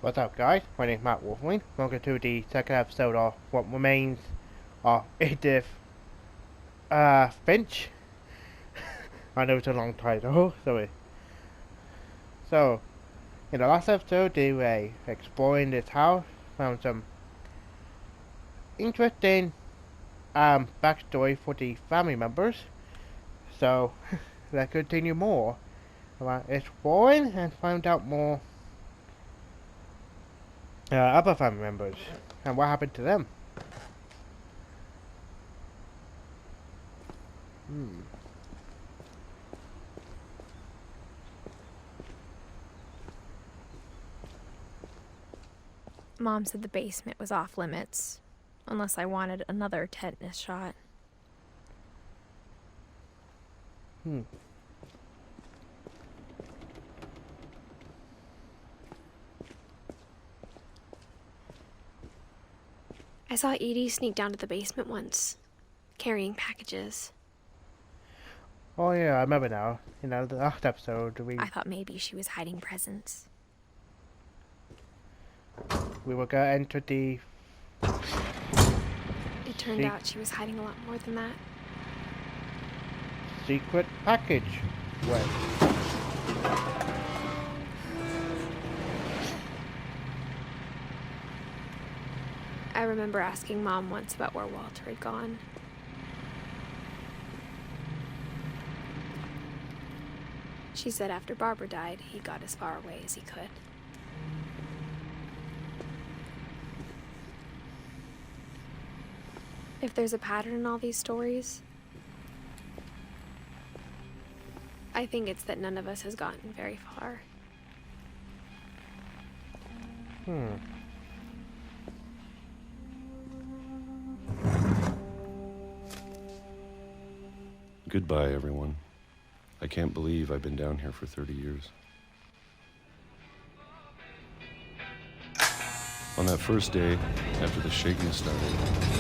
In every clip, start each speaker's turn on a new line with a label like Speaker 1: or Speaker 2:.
Speaker 1: What's up, guys? My name's Matt Wolfling. Welcome to the second episode of What Remains of Edith Finch. I know it's a long title, sorry. So, in the last episode, they were exploring this house, found some interesting backstory for the family members. So, let's continue more about exploring and find out more other family members and what happened to them.
Speaker 2: Mom said the basement was off limits, unless I wanted another tetanus shot. I saw Edie sneak down to the basement once, carrying packages.
Speaker 1: Oh yeah, I remember now. In the last episode,
Speaker 2: I thought maybe she was hiding presents.
Speaker 1: we were gonna enter the
Speaker 2: It turned out she was hiding a lot more than that.
Speaker 1: secret package way.
Speaker 2: I remember asking Mom once about where Walter had gone. She said after Barbara died, he got as far away as he could. If there's a pattern in all these stories, I think it's that none of us has gotten very far.
Speaker 3: Goodbye, everyone. I can't believe I've been down here for 30 years. On that first day, after the shaking started,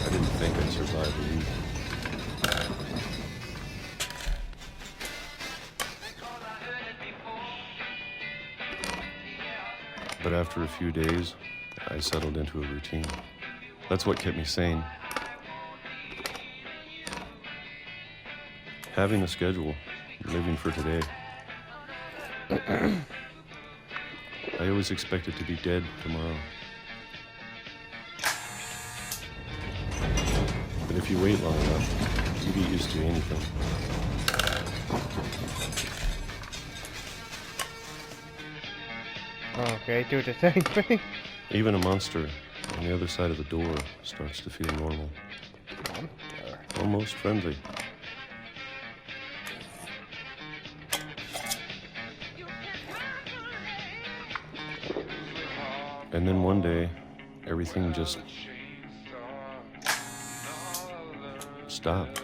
Speaker 3: I didn't think I'd survive a week. But after a few days, I settled into a routine. That's what kept me sane. Having a schedule, living for today. I always expected to be dead tomorrow. But if you wait long enough, you get used to anything.
Speaker 1: Okay, do the same thing.
Speaker 3: Even a monster on the other side of the door starts to feel normal. Almost friendly. And then one day, everything just stopped.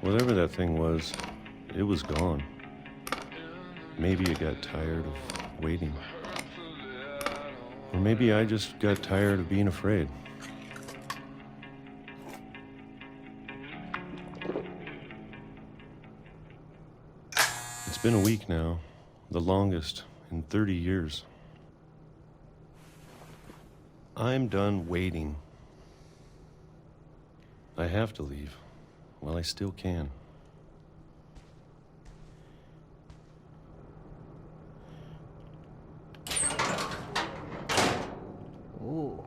Speaker 3: Whatever that thing was, it was gone. Maybe it got tired of waiting. Or maybe I just got tired of being afraid. It's been a week now, the longest in 30 years. I'm done waiting. I have to leave while I still can.
Speaker 1: Ooh.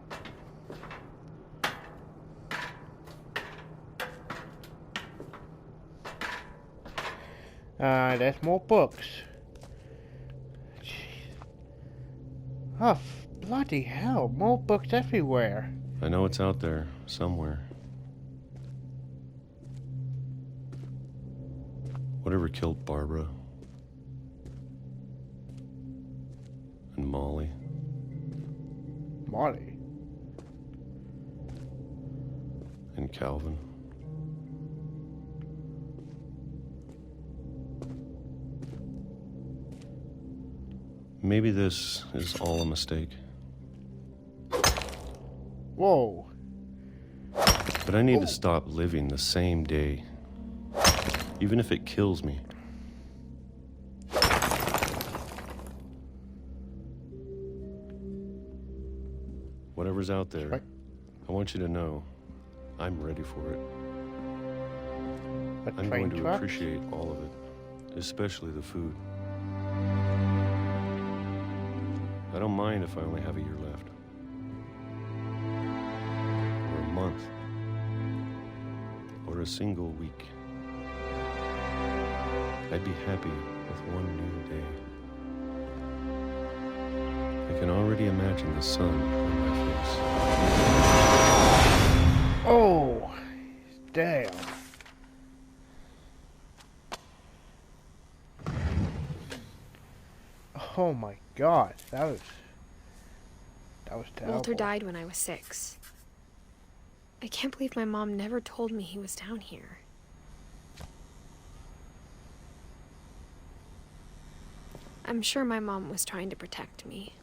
Speaker 1: There's more books. Jeez. Oh, bloody hell, more books everywhere.
Speaker 3: I know it's out there somewhere. Whatever killed Barbara and Molly.
Speaker 1: Molly.
Speaker 3: And Calvin. Maybe this is all a mistake.
Speaker 1: Whoa.
Speaker 3: But I need to stop living the same day, even if it kills me. Whatever's out there,
Speaker 1: Right.
Speaker 3: I want you to know I'm ready for it.
Speaker 1: A
Speaker 3: I'm
Speaker 1: train
Speaker 3: going to
Speaker 1: tracks?
Speaker 3: appreciate all of it, especially the food. I don't mind if I only have a year left. Or a month. Or a single week. I'd be happy with one new day. I can already imagine the sun on my face.
Speaker 1: Oh, damn. Oh my god, that was terrible.
Speaker 2: Walter died when I was 6. I can't believe my mom never told me he was down here. I'm sure my mom was trying to protect me.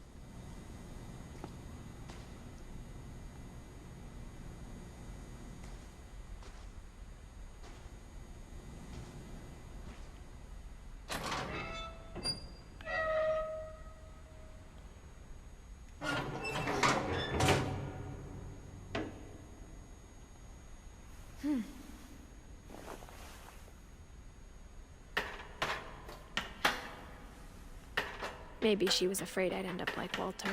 Speaker 2: Maybe she was afraid I'd end up like Walter.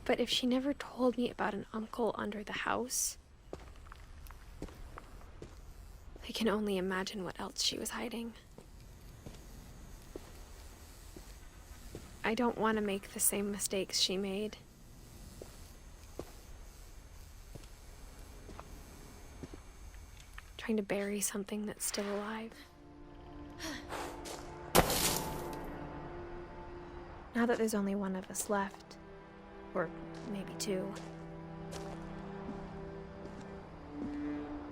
Speaker 2: But if she never told me about an uncle under the house, I can only imagine what else she was hiding. I don't want to make the same mistakes she made. Trying to bury something that's still alive. Now that there's only one of us left, or maybe 2,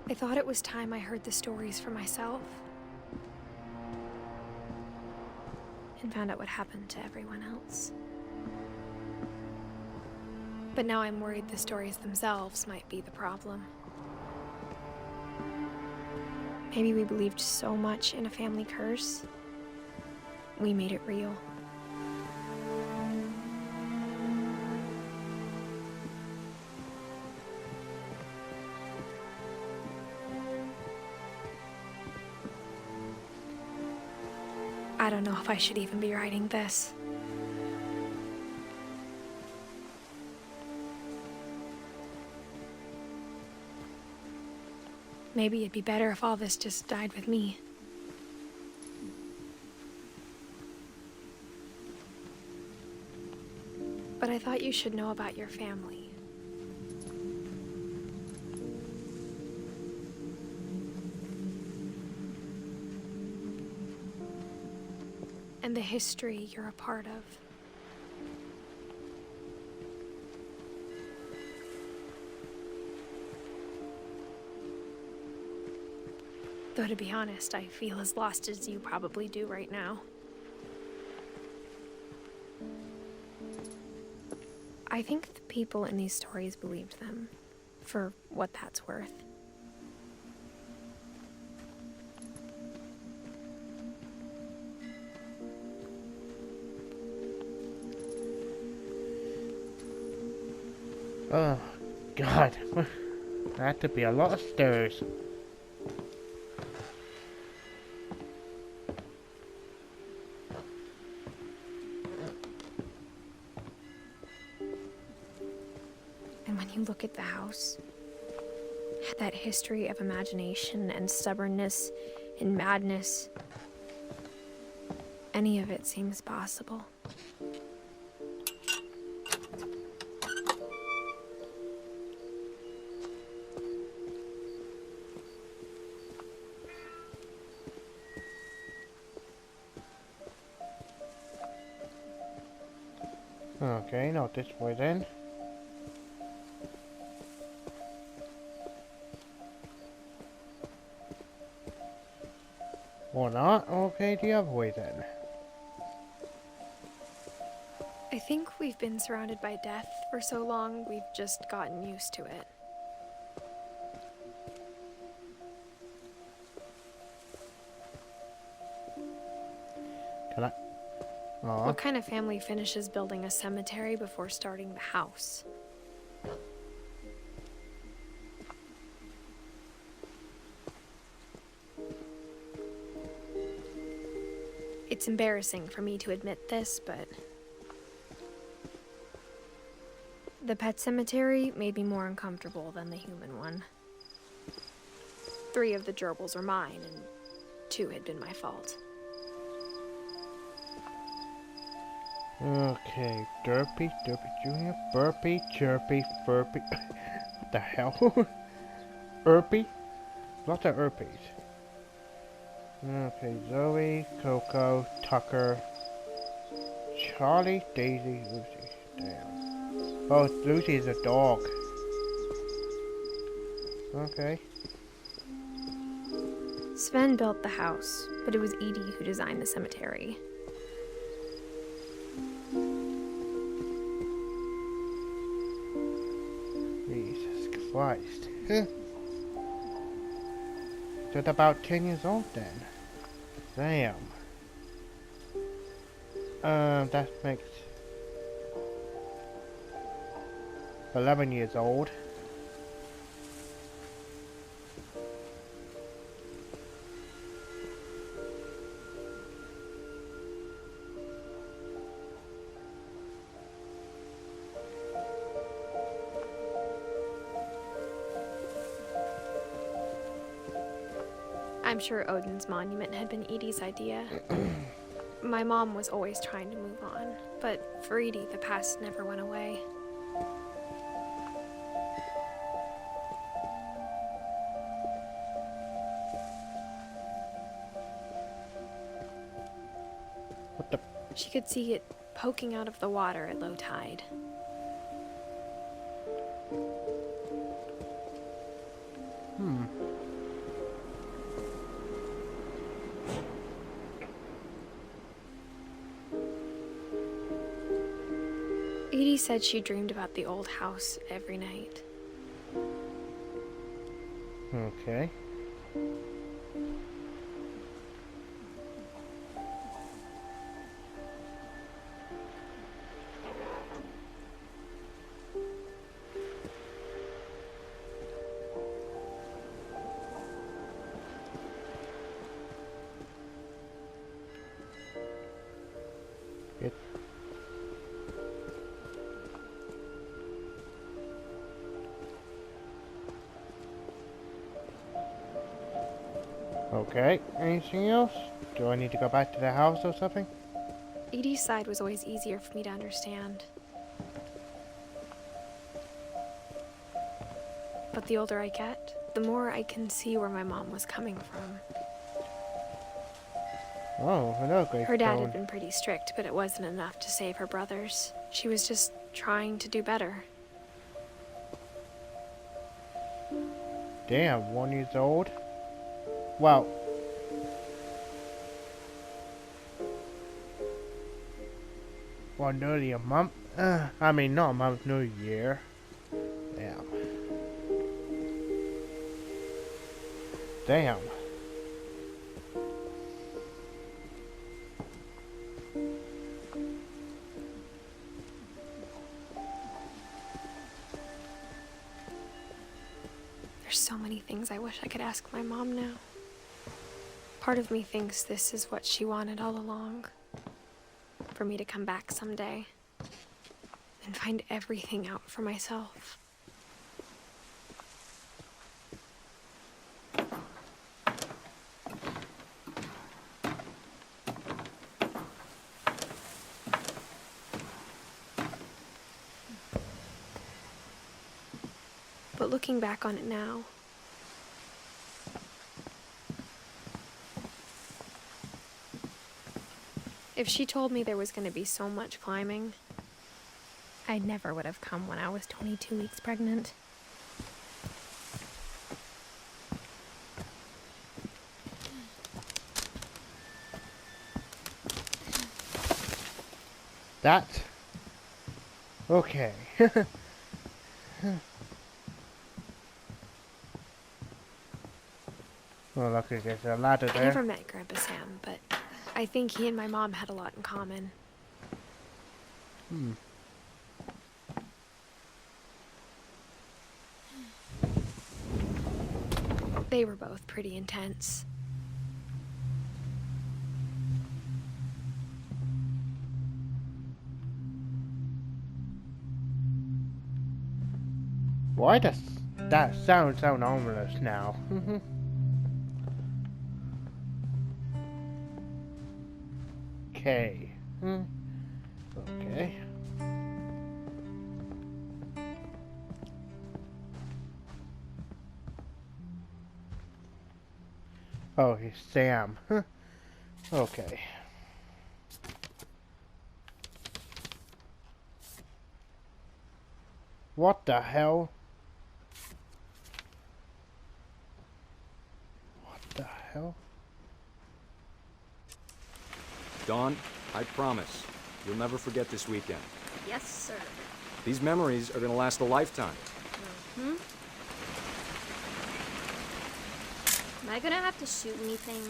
Speaker 2: I thought it was time I heard the stories for myself and found out what happened to everyone else. But now I'm worried the stories themselves might be the problem. Maybe we believed so much in a family curse, we made it real. I don't know if I should even be writing this. Maybe it'd be better if all this just died with me. But I thought you should know about your family. And the history you're a part of. Though to be honest, I feel as lost as you probably do right now. I think the people in these stories believed them, for what that's worth.
Speaker 1: Oh, God. That had to be a lot of stairs.
Speaker 2: And when you look at the house, that history of imagination and stubbornness and madness, any of it seems possible.
Speaker 1: Okay, not this way then. Or not? Okay, the other way then.
Speaker 2: I think we've been surrounded by death for so long, we've just gotten used to it.
Speaker 1: Can I? Aw.
Speaker 2: What kind of family finishes building a cemetery before starting the house? It's embarrassing for me to admit this, but the pet cemetery made me more uncomfortable than the human one. 3 of the gerbils are mine, and 2 had been my fault.
Speaker 1: Okay, Derpy, Derpy Jr., Burpy, Chirpy, Furpy. What the hell? Erpy? Lots of Erpies. Okay, Zoe, Coco, Tucker, Charlie, Daisy, Lucy. Damn. Oh, Lucy is a dog. Okay.
Speaker 2: Sven built the house, but it was Edie who designed the cemetery.
Speaker 1: Jesus Christ. Huh. So it's about 10 years old then. Damn. That makes 11 years old.
Speaker 2: I'm sure Odin's monument had been Edie's idea. My mom was always trying to move on, but for Edie, the past never went away.
Speaker 1: What the?
Speaker 2: She could see it poking out of the water at low tide. Edie said she dreamed about the old house every night.
Speaker 1: Okay. It. Okay, anything else? Do I need to go back to the house or something?
Speaker 2: Edie's side was always easier for me to understand. But the older I get, the more I can see where my mom was coming from.
Speaker 1: Oh, another great
Speaker 2: Her dad
Speaker 1: stone.
Speaker 2: had been pretty strict, but it wasn't enough to save her brothers. She was just trying to do better.
Speaker 1: Damn, 1 year old? Well. Well, nearly a month. I mean, not a month, no year. Damn. Damn.
Speaker 2: There's so many things I wish I could ask my mom now. Part of me thinks this is what she wanted all along. For me to come back someday and find everything out for myself. But looking back on it now, if she told me there was going to be so much climbing, I never would have come when I was 22 weeks pregnant.
Speaker 1: That? Okay. Well, look, there's a ladder
Speaker 2: I
Speaker 1: there.
Speaker 2: never met Grandpa Sam, but I think he and my mom had a lot in common.
Speaker 1: Hmm.
Speaker 2: They were both pretty intense.
Speaker 1: Why does that sound so ominous now? Okay. Okay. Oh, he's Sam. Okay. What the hell? What the hell?
Speaker 4: Dawn, I promise, you'll never forget this weekend.
Speaker 2: Yes, sir.
Speaker 4: These memories are gonna last a lifetime.
Speaker 2: Hmm? Am I gonna have to shoot anything?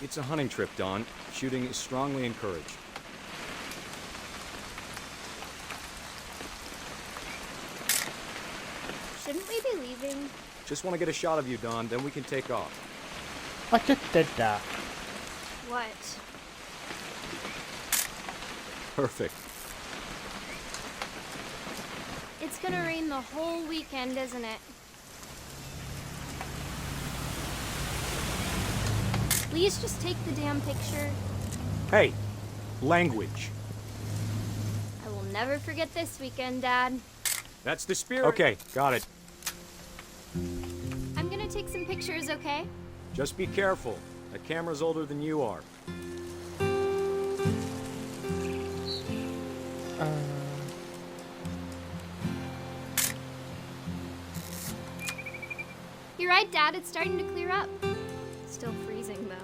Speaker 4: It's a hunting trip, Dawn. Shooting is strongly encouraged.
Speaker 2: Shouldn't we be leaving?
Speaker 4: Just want to get a shot of you, Dawn, then we can take off.
Speaker 1: I just did that.
Speaker 2: What?
Speaker 4: Perfect.
Speaker 2: It's gonna rain the whole weekend, isn't it? Please just take the damn picture.
Speaker 4: Hey, language.
Speaker 2: I will never forget this weekend, Dad.
Speaker 4: That's the spirit. Okay, got it.
Speaker 2: I'm gonna take some pictures, okay?
Speaker 4: Just be careful. That camera's older than you are.
Speaker 2: You're right, Dad. It's starting to clear up. Still freezing, though.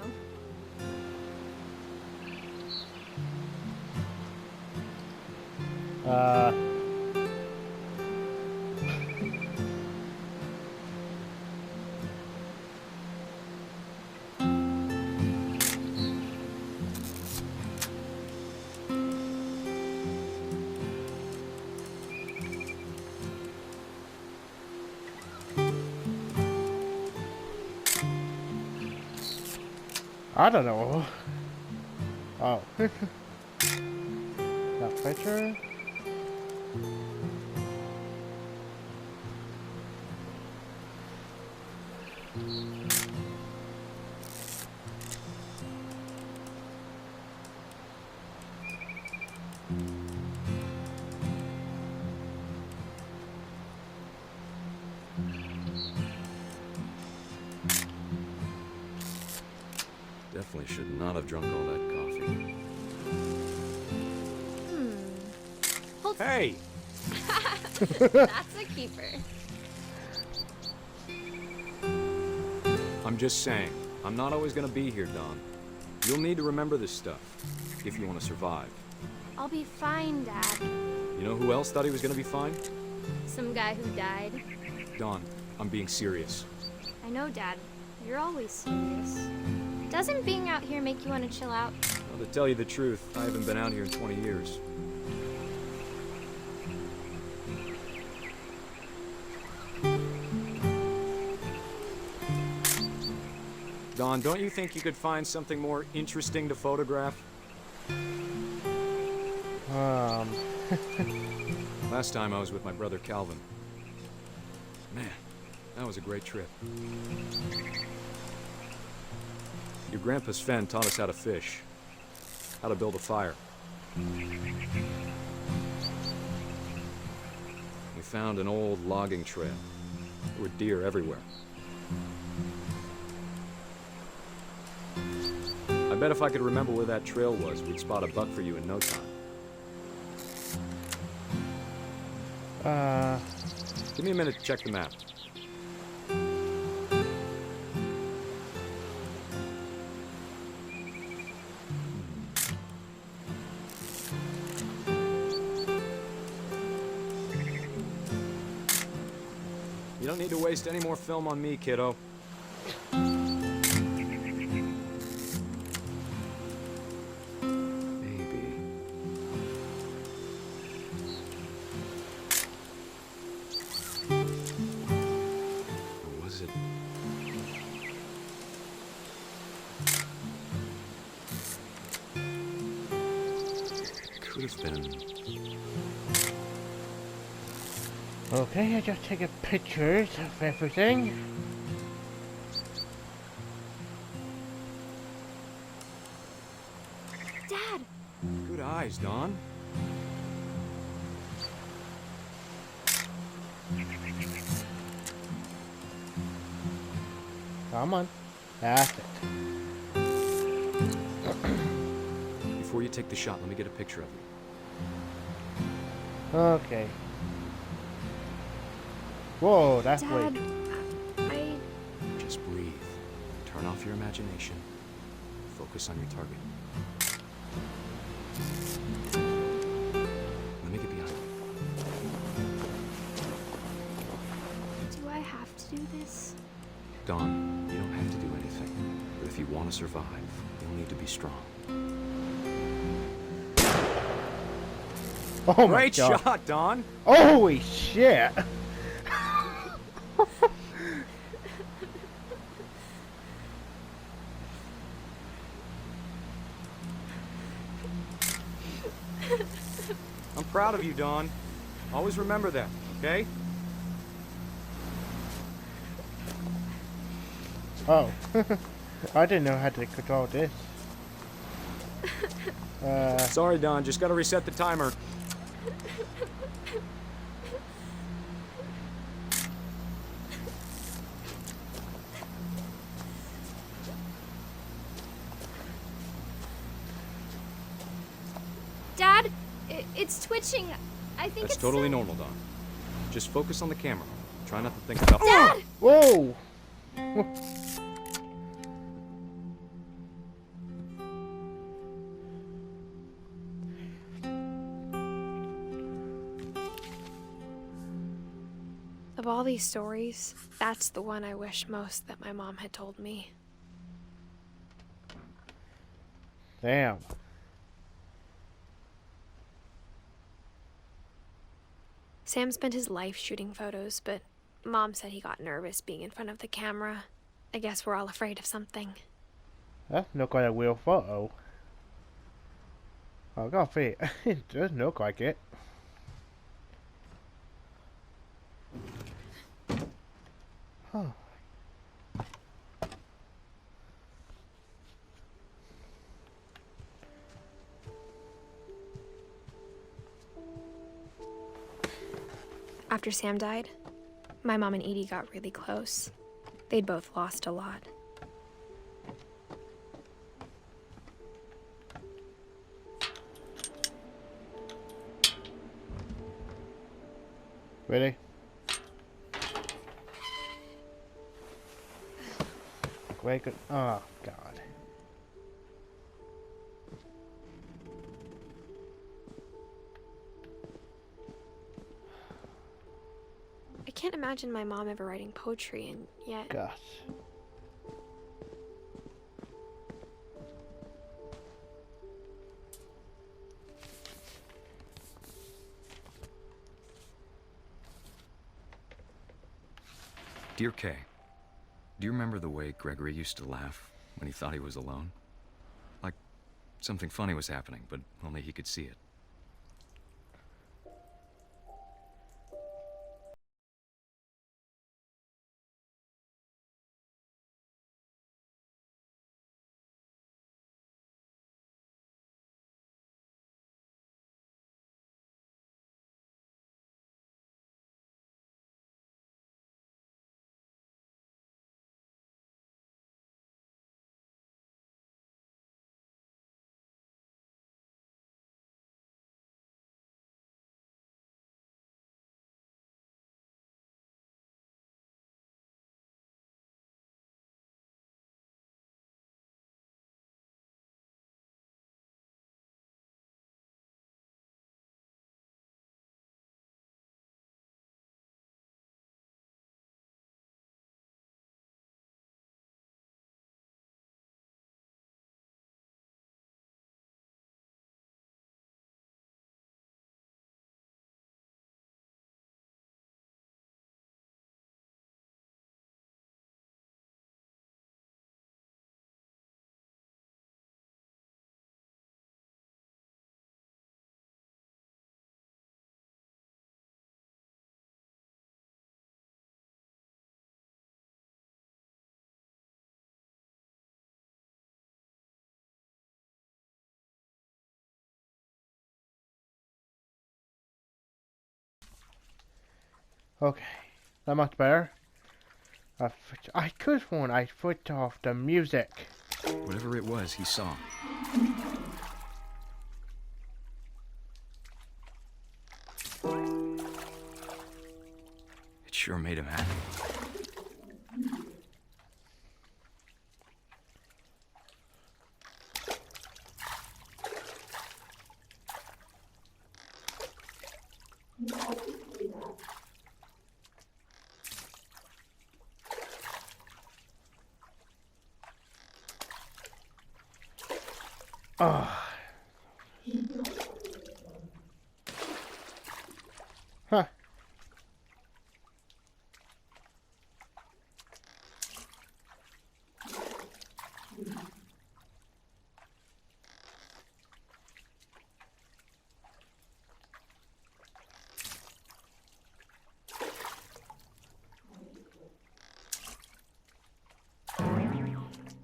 Speaker 1: I don't know. Oh. That picture?
Speaker 4: Definitely should not have drunk all that coffee.
Speaker 2: Hold
Speaker 4: Hey!
Speaker 2: That's a keeper.
Speaker 4: I'm just saying, I'm not always gonna be here, Dawn. You'll need to remember this stuff, if you want to survive.
Speaker 2: I'll be fine, Dad.
Speaker 4: You know who else thought he was gonna be fine?
Speaker 2: Some guy who died.
Speaker 4: Dawn, I'm being serious.
Speaker 2: I know, Dad. You're always serious. Doesn't being out here make you want to chill out?
Speaker 4: Well, to tell you the truth, I haven't been out here in 20 years. Dawn, don't you think you could find something more interesting to photograph? Last time I was with my brother Calvin. Man, that was a great trip. Your grandpa Sven taught us how to fish, how to build a fire. We found an old logging trail. There were deer everywhere. I bet if I could remember where that trail was, we'd spot a buck for you in no time. Give me a minute to check the map. You don't need to waste any more film on me, kiddo. Baby.
Speaker 3: could have been.
Speaker 1: Okay, I just taking pictures of everything.
Speaker 2: Dad!
Speaker 4: Good eyes, Don.
Speaker 1: Come on. That's it.
Speaker 4: Before you take the shot, let me get a picture of you.
Speaker 1: Okay. Whoa, that's
Speaker 2: Dad,
Speaker 1: way.
Speaker 2: I...
Speaker 4: Just breathe. Turn off your imagination. Focus on your target. Let me get behind you.
Speaker 2: Do I have to do this?
Speaker 4: Don, you don't have to do anything. But if you want to survive, you'll need to be strong.
Speaker 1: Oh my
Speaker 4: Great
Speaker 1: god.
Speaker 4: shot, Don!
Speaker 1: Holy shit.
Speaker 4: I'm proud of you, Don. Always remember that, okay?
Speaker 1: Oh. I didn't know how to control this.
Speaker 4: Sorry, Don. Just gotta reset the timer.
Speaker 2: Dad, it's twitching. I think
Speaker 4: That's
Speaker 2: it's
Speaker 4: totally
Speaker 2: so...
Speaker 4: normal, Don. Just focus on the camera. Try not to think about...
Speaker 2: Dad!
Speaker 1: Whoa.
Speaker 2: Of all these stories, that's the one I wish most that my mom had told me.
Speaker 1: Damn.
Speaker 2: Sam spent his life shooting photos, but Mom said he got nervous being in front of the camera. I guess we're all afraid of something.
Speaker 1: That's not quite a real photo. I gotta say, it does look like it. Huh.
Speaker 2: After Sam died, my mom and Edie got really close. They'd both lost a lot.
Speaker 1: Really? Wake up. Oh, God.
Speaker 2: I can't imagine my mom ever writing poetry, and yet...
Speaker 1: Gosh.
Speaker 4: Dear Kay, do you remember the way Gregory used to laugh when he thought he was alone? Like something funny was happening, but only he could see it.
Speaker 1: Okay, that much better. I could have sworn I switched off the music.
Speaker 4: Whatever it was, he saw. It sure made him happy.
Speaker 1: Oh. Huh.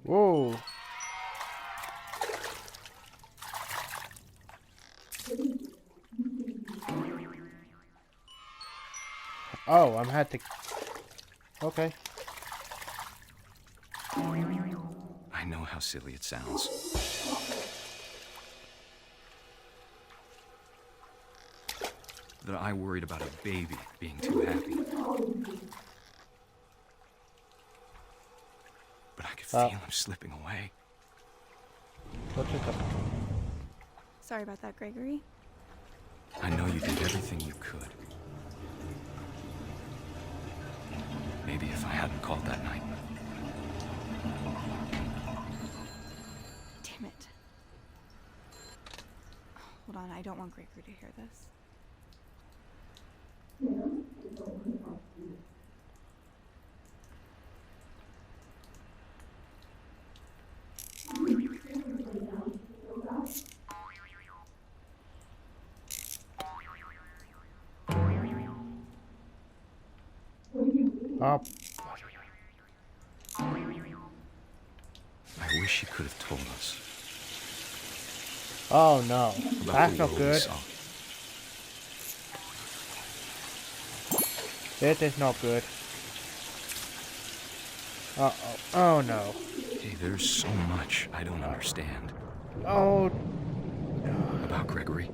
Speaker 1: Whoa. Oh, I'm had to. Okay.
Speaker 4: I know how silly it sounds. That I worried about a baby being too happy. But I could feel him slipping away.
Speaker 1: What's it?
Speaker 5: Sorry about that, Gregory.
Speaker 4: I know you did everything you could. Maybe if I hadn't called that night.
Speaker 5: Damn it. Hold on, I don't want Gregory to hear this.
Speaker 1: Oh.
Speaker 4: I wish you could have told us.
Speaker 1: Oh no.
Speaker 4: About
Speaker 1: That's
Speaker 4: the
Speaker 1: not
Speaker 4: world we
Speaker 1: good.
Speaker 4: saw.
Speaker 1: This is not good. Uh-oh. Oh no.
Speaker 4: Hey, there's so much I don't understand
Speaker 1: Oh.
Speaker 4: about Gregory.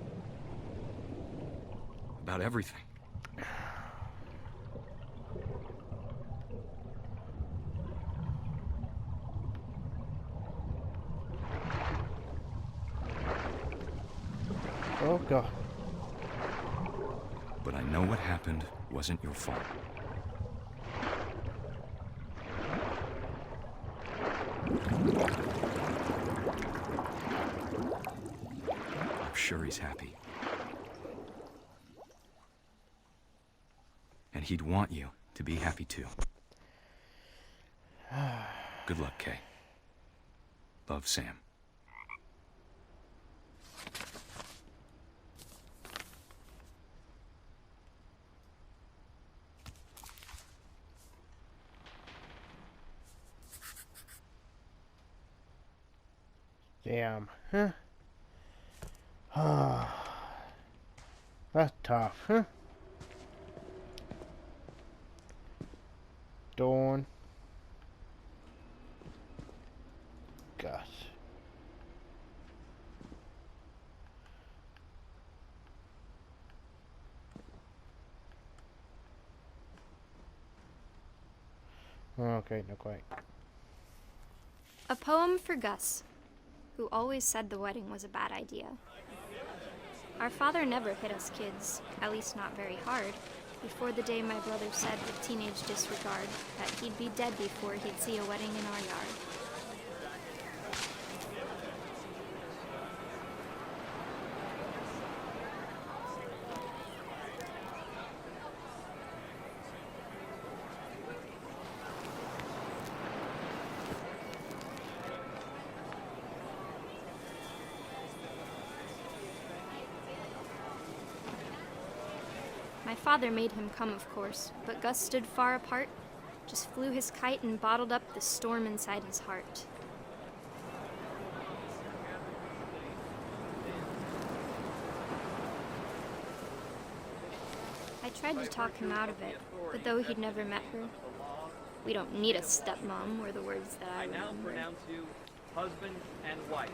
Speaker 4: About everything.
Speaker 1: Oh god.
Speaker 4: But I know what happened wasn't your fault. I'm sure he's happy. And he'd want you to be happy too. Good luck, Kay. Love, Sam.
Speaker 1: Damn. Huh? That's tough, huh? Dawn. Gus. Okay, not quite.
Speaker 2: A poem for Gus, who always said the wedding was a bad idea. Our father never hit us kids, at least not very hard, before the day my brother said with teenage disregard that he'd be dead before he'd see a wedding in our yard. My father made him come, of course, but Gus stood far apart, just flew his kite and bottled up the storm inside his heart. I tried to talk him out of it, but though he'd never met her, "We don't need a stepmom," were the words that I
Speaker 6: now
Speaker 2: remember.
Speaker 6: pronounce you husband and wife.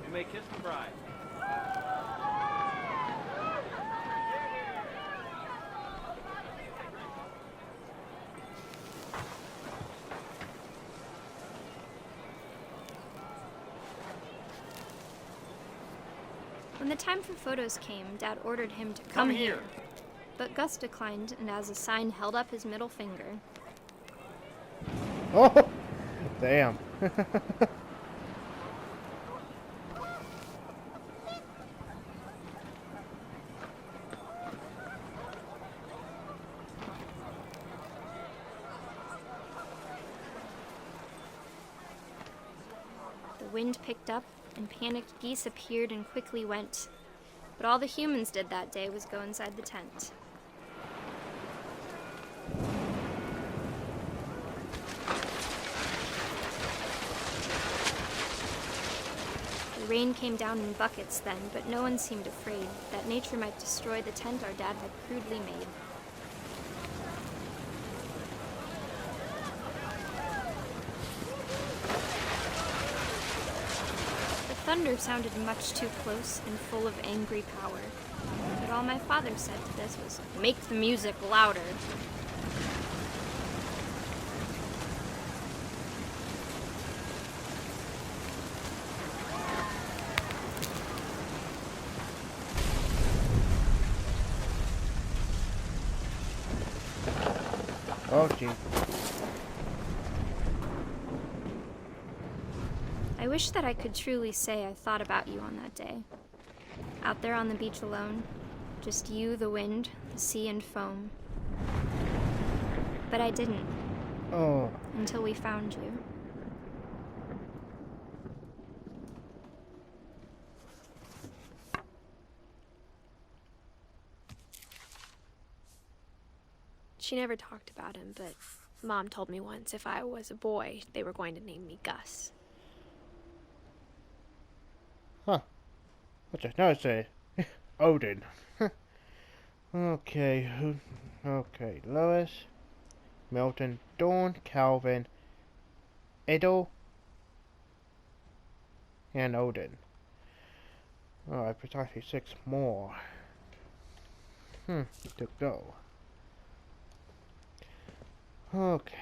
Speaker 6: You may kiss the bride.
Speaker 2: When the time for photos came, Dad ordered him to come here. But Gus declined and as a sign held up his middle finger.
Speaker 1: Oh, damn.
Speaker 2: The wind picked up and panicked geese appeared and quickly went. But all the humans did that day was go inside the tent. The rain came down in buckets then, but no one seemed afraid that nature might destroy the tent our dad had crudely made. The thunder sounded much too close and full of angry power. But all my father said to this was, "Make the music louder."
Speaker 1: Oh, gee.
Speaker 2: I wish that I could truly say I thought about you on that day. Out there on the beach alone, just you, the wind, the sea, and foam. But I didn't,
Speaker 1: Oh,
Speaker 2: until we found you. She never talked about him, but Mom told me once if I was a boy, they were going to name me Gus.
Speaker 1: huh. What's it? No, it's a Odin. Okay, okay, Lois, Milton, Dawn, Calvin, Edel, and Odin. Alright, precisely 6 more. To go. Okay.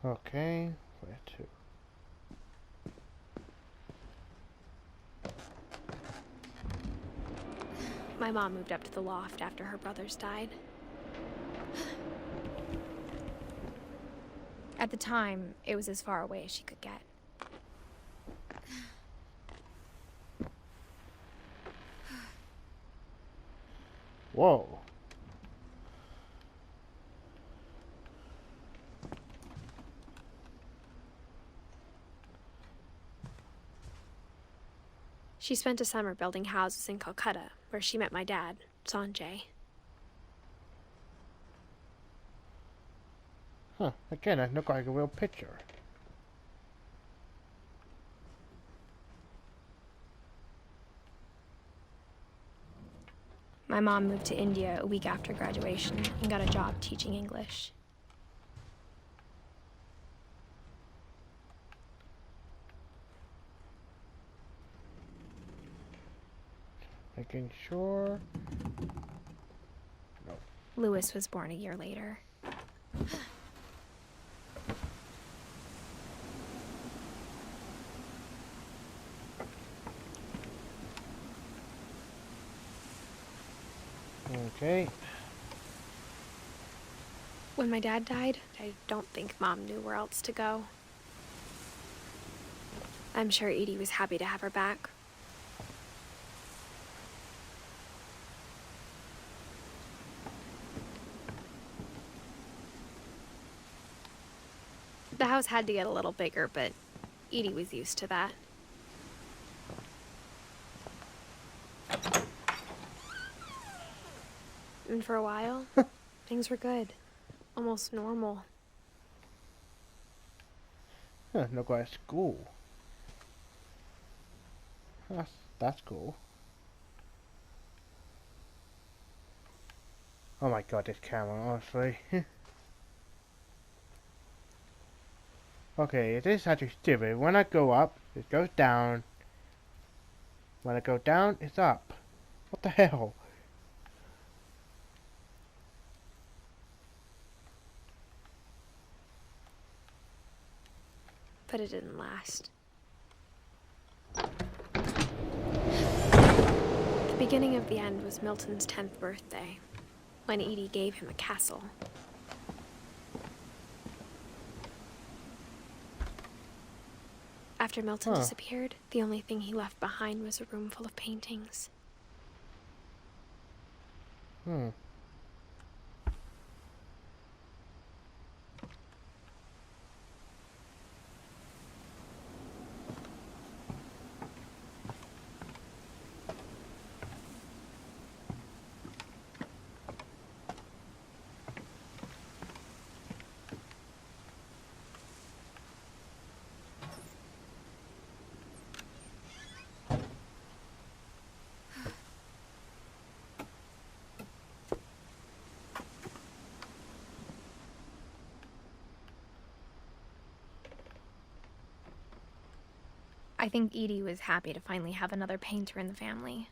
Speaker 1: Okay, where to?
Speaker 2: My mom moved up to the loft after her brothers died. At the time, it was as far away as she could get.
Speaker 1: Whoa.
Speaker 2: She spent a summer building houses in Calcutta, where she met my dad, Sanjay.
Speaker 1: Huh, again, that looked like a real picture.
Speaker 2: My mom moved to India a week after graduation and got a job teaching English.
Speaker 1: Making sure. No.
Speaker 2: Lewis was born a year later.
Speaker 1: Okay.
Speaker 2: When my dad died, I don't think Mom knew where else to go. I'm sure Edie was happy to have her back. The house had to get a little bigger, but Edie was used to that. And for a while, things were good. Almost normal.
Speaker 1: Huh, no go to school. That's cool. Oh my god, this camera, honestly. Okay, it is actually stupid. When I go up, it goes down. When I go down, it's up. What the hell?
Speaker 2: But it didn't last. The beginning of the end was Milton's 10th birthday, when Edie gave him a castle. After Milton disappeared, the only thing he left behind was a room full of paintings. I think Edie was happy to finally have another painter in the family.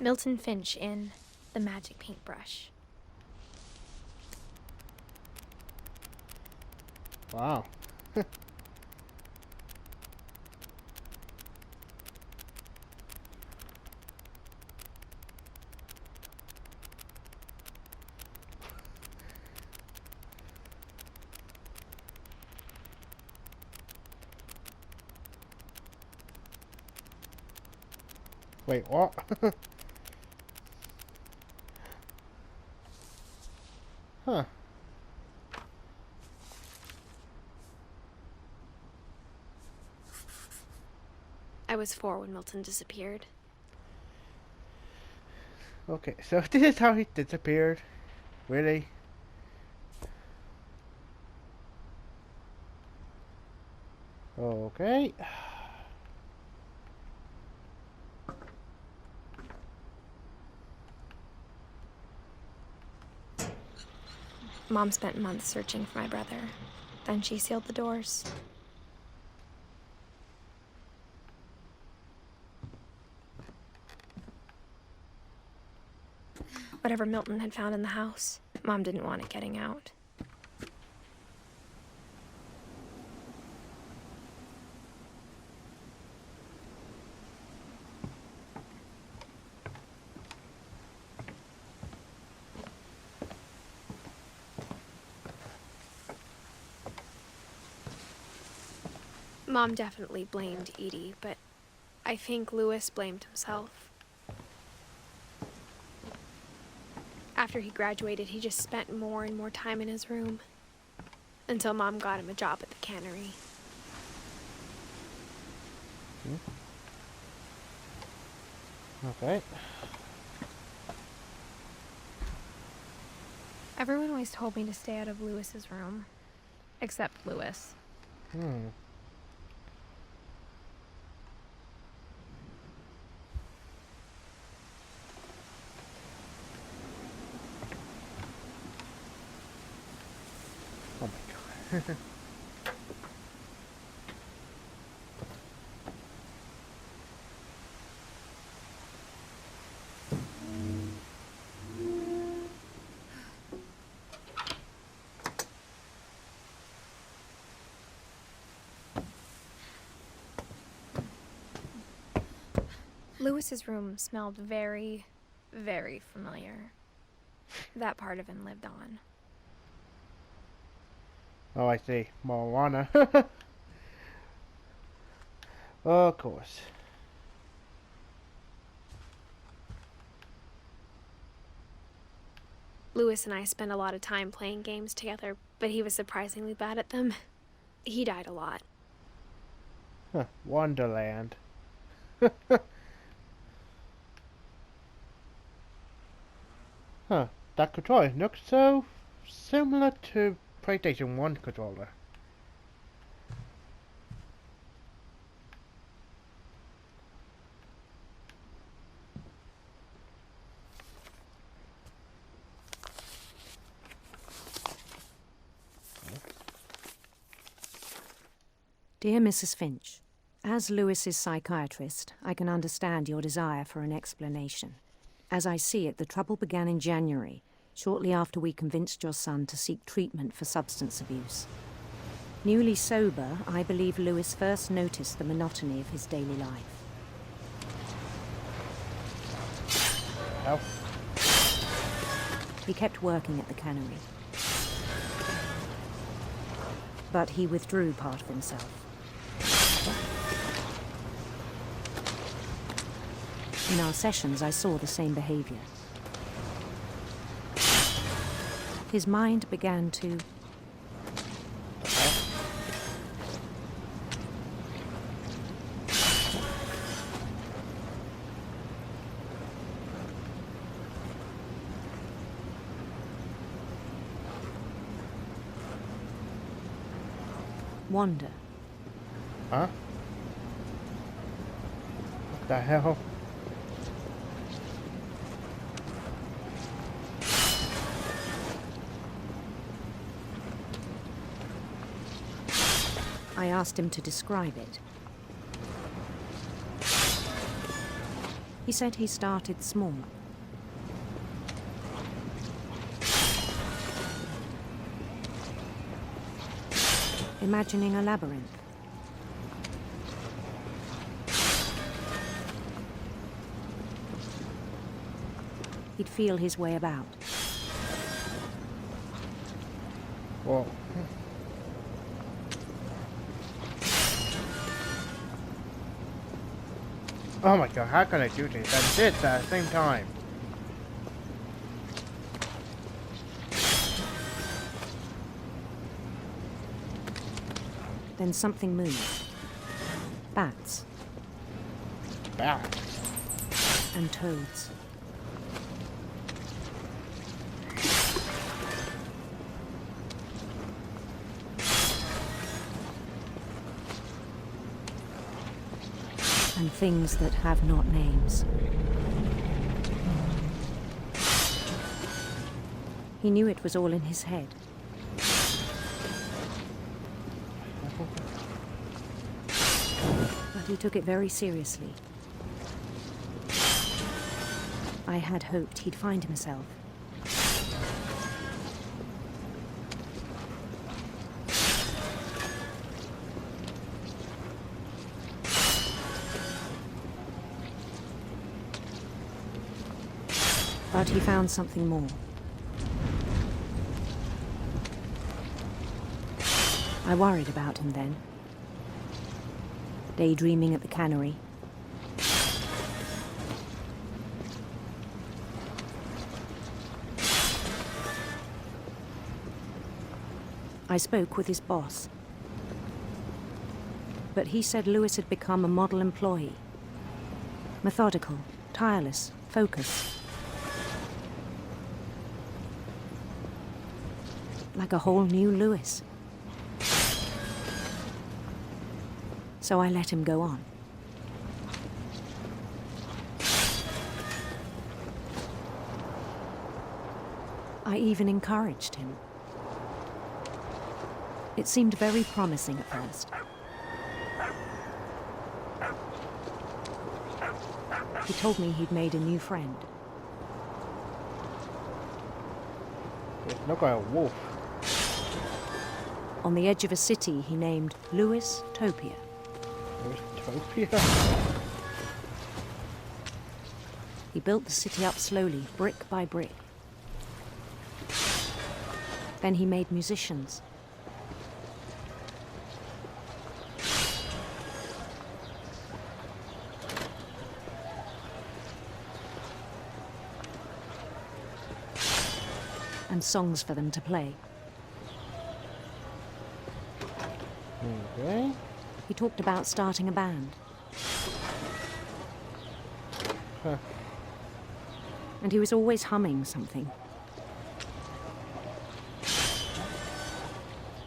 Speaker 2: Milton Finch in The Magic Paintbrush.
Speaker 1: Wow. Wait, what? Huh.
Speaker 2: I was 4 when Milton disappeared.
Speaker 1: Okay, so this is how he disappeared. Really? Okay.
Speaker 2: Mom spent months searching for my brother. Then she sealed the doors. Whatever Milton had found in the house, Mom didn't want it getting out. Mom definitely blamed Edie, but I think Louis blamed himself. After he graduated, he just spent more and more time in his room, until Mom got him a job at the cannery.
Speaker 1: Okay.
Speaker 2: Everyone always told me to stay out of Louis's room, except Louis.
Speaker 1: Oh my god.
Speaker 2: Louis's room smelled very, very familiar. That part of him lived on.
Speaker 1: Oh, I see. Marijuana. Of course.
Speaker 2: Lewis and I spent a lot of time playing games together, but he was surprisingly bad at them. He died a lot.
Speaker 1: Huh, Wonderland. Huh, that controller looks so similar to PlayStation 1 controller.
Speaker 7: Dear Mrs. Finch, as Lewis's psychiatrist, I can understand your desire for an explanation. As I see it, the trouble began in January, shortly after we convinced your son to seek treatment for substance abuse. Newly sober, I believe Lewis first noticed the monotony of his daily life.
Speaker 1: Oh,
Speaker 7: He kept working at the cannery. But he withdrew part of himself. In our sessions, I saw the same behavior. His mind began to wander.
Speaker 1: huh? What the hell?
Speaker 7: I asked him to describe it. He said he started small. Imagining a labyrinth. He'd feel his way about.
Speaker 1: Whoa. Oh my god, how can I do this and this at the same time?
Speaker 7: Then something moved. Bats
Speaker 1: Bats.
Speaker 7: and toads. And things that have not names. He knew it was all in his head. But he took it very seriously. I had hoped he'd find himself. But he found something more. I worried about him then. Daydreaming at the cannery. I spoke with his boss. But he said Lewis had become a model employee. Methodical, tireless, focused. Like a whole new Lewis. So I let him go on. I even encouraged him. It seemed very promising at first. He told me he'd made a new friend.
Speaker 1: It's not like a wolf.
Speaker 7: On the edge of a city he named Lewis Topia.
Speaker 1: There's Topia.
Speaker 7: He built the city up slowly, brick by brick. Then he made musicians. And songs for them to play.
Speaker 1: Okay.
Speaker 7: He talked about starting a band.
Speaker 1: Huh.
Speaker 7: And he was always humming something.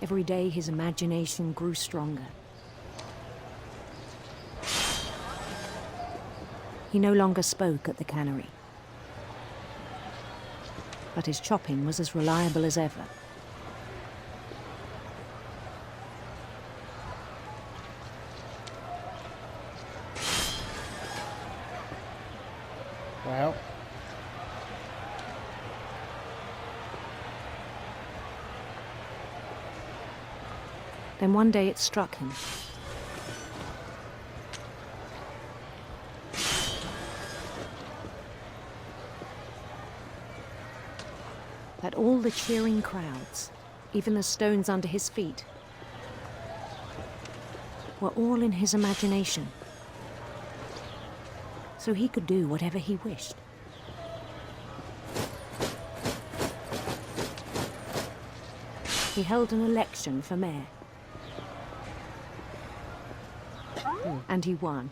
Speaker 7: Every day his imagination grew stronger. He no longer spoke at the cannery. But his chopping was as reliable as ever.
Speaker 1: Well.
Speaker 7: Then one day it struck him. That all the cheering crowds, even the stones under his feet, were all in his imagination. So he could do whatever he wished. He held an election for mayor. And he won.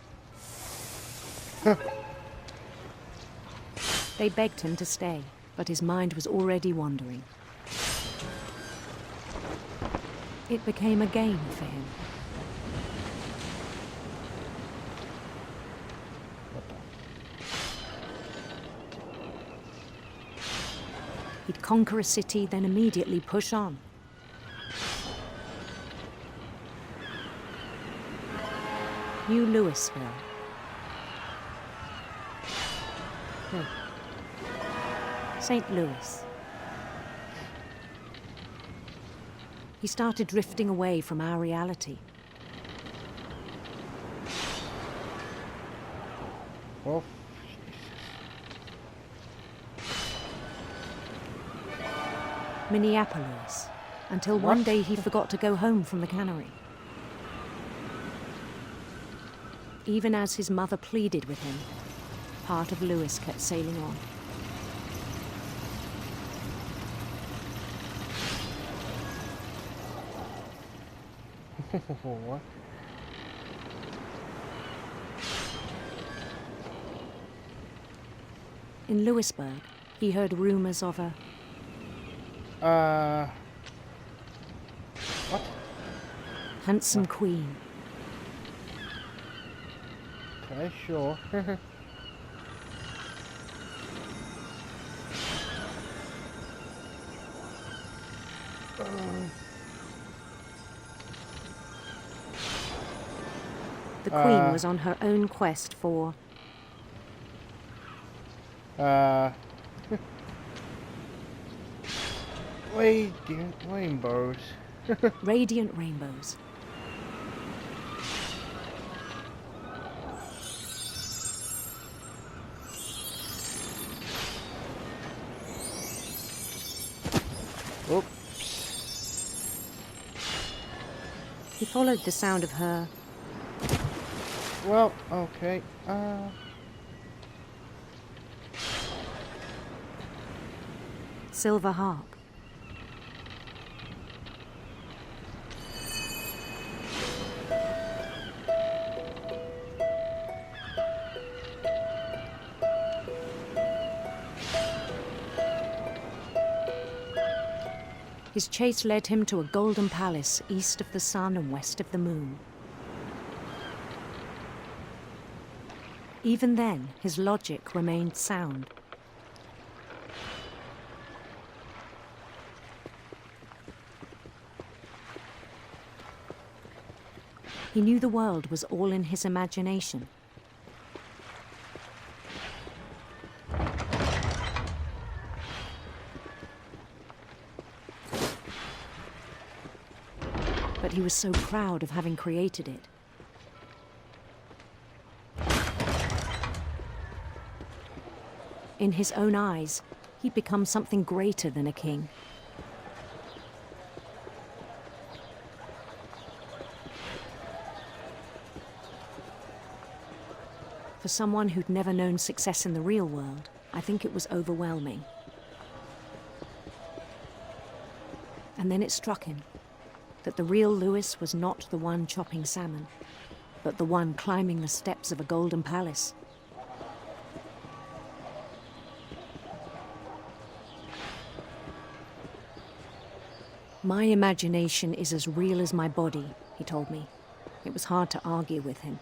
Speaker 7: They begged him to stay, but his mind was already wandering. It became a game for him. He'd conquer a city, then immediately push on. New Louisville. St. Louis. He started drifting away from our reality.
Speaker 1: Oh.
Speaker 7: Minneapolis, until one day he forgot to go home from the cannery. Even as his mother pleaded with him, part of Louis kept sailing on.
Speaker 1: What?
Speaker 7: In Louisburg, he heard rumors of a
Speaker 1: What?
Speaker 7: handsome queen.
Speaker 1: Okay, sure.
Speaker 7: The queen was on her own quest for
Speaker 1: Radiant rainbows.
Speaker 7: radiant rainbows.
Speaker 1: Oops.
Speaker 7: He followed the sound of her
Speaker 1: Well, okay.
Speaker 7: silver harp. His chase led him to a golden palace east of the sun and west of the moon. Even then, his logic remained sound. He knew the world was all in his imagination. But he was so proud of having created it. In his own eyes, he'd become something greater than a king. For someone who'd never known success in the real world, I think it was overwhelming. And then it struck him that the real Lewis was not the one chopping salmon, but the one climbing the steps of a golden palace. My imagination is as real as my body, he told me. It was hard to argue with him.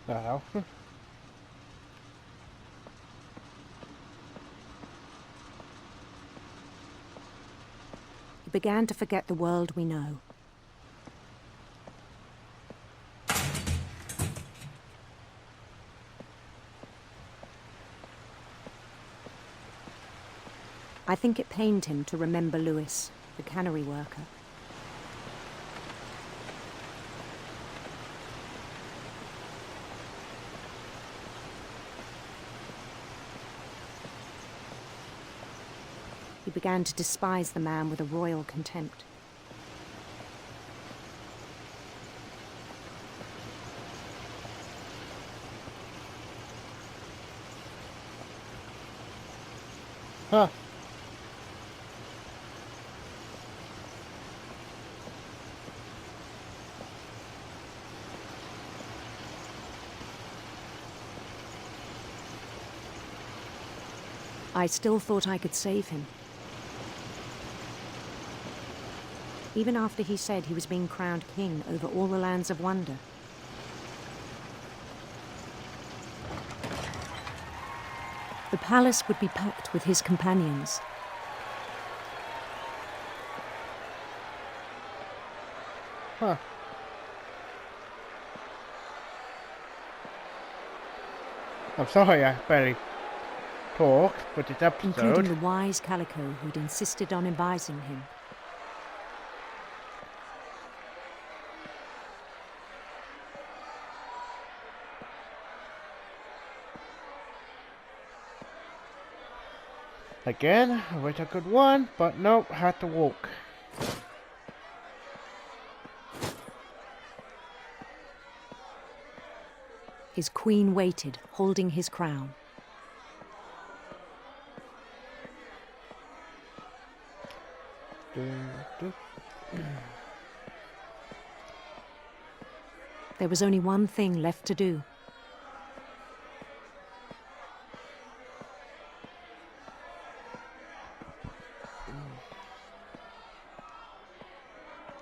Speaker 1: The hell?
Speaker 7: He began to forget the world we know. I think it pained him to remember Lewis, the cannery worker. He began to despise the man with a royal contempt.
Speaker 1: Huh.
Speaker 7: I still thought I could save him. Even after he said he was being crowned king over all the lands of wonder. The palace would be packed with his companions.
Speaker 1: Huh. I'm sorry I barely talked for this
Speaker 7: Including
Speaker 1: episode.
Speaker 7: the wise Calico who'd insisted on advising him.
Speaker 1: Again, I wish I could run, but nope, had to walk.
Speaker 7: His queen waited, holding his crown. There was only one thing left to do.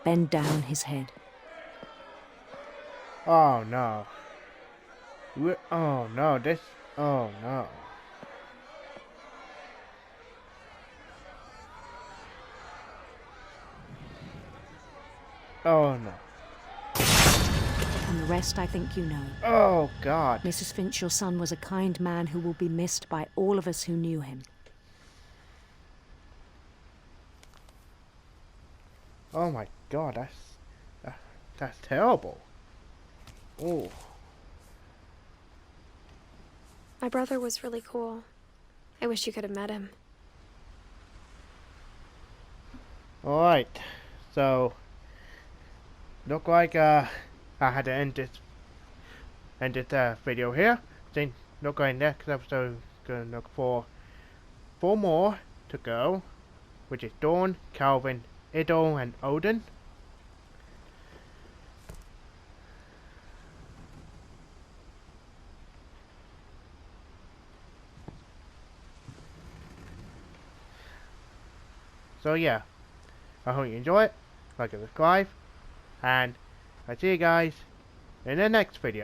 Speaker 7: Bend down his head.
Speaker 1: Oh no. Oh no, this. Oh no. Oh no.
Speaker 7: And the rest I think you know.
Speaker 1: Oh god.
Speaker 7: Mrs. Finch, your son was a kind man who will be missed by all of us who knew him.
Speaker 1: Oh my god, that's terrible. Oh.
Speaker 2: My brother was really cool. I wish you could have met him.
Speaker 1: Alright. So look like I had to end this video here. Then look like next episode gonna look for 4 more to go, which is Dawn, Calvin, Idol, and Odin. So yeah, I hope you enjoy it, like and subscribe, and I'll see you guys in the next video.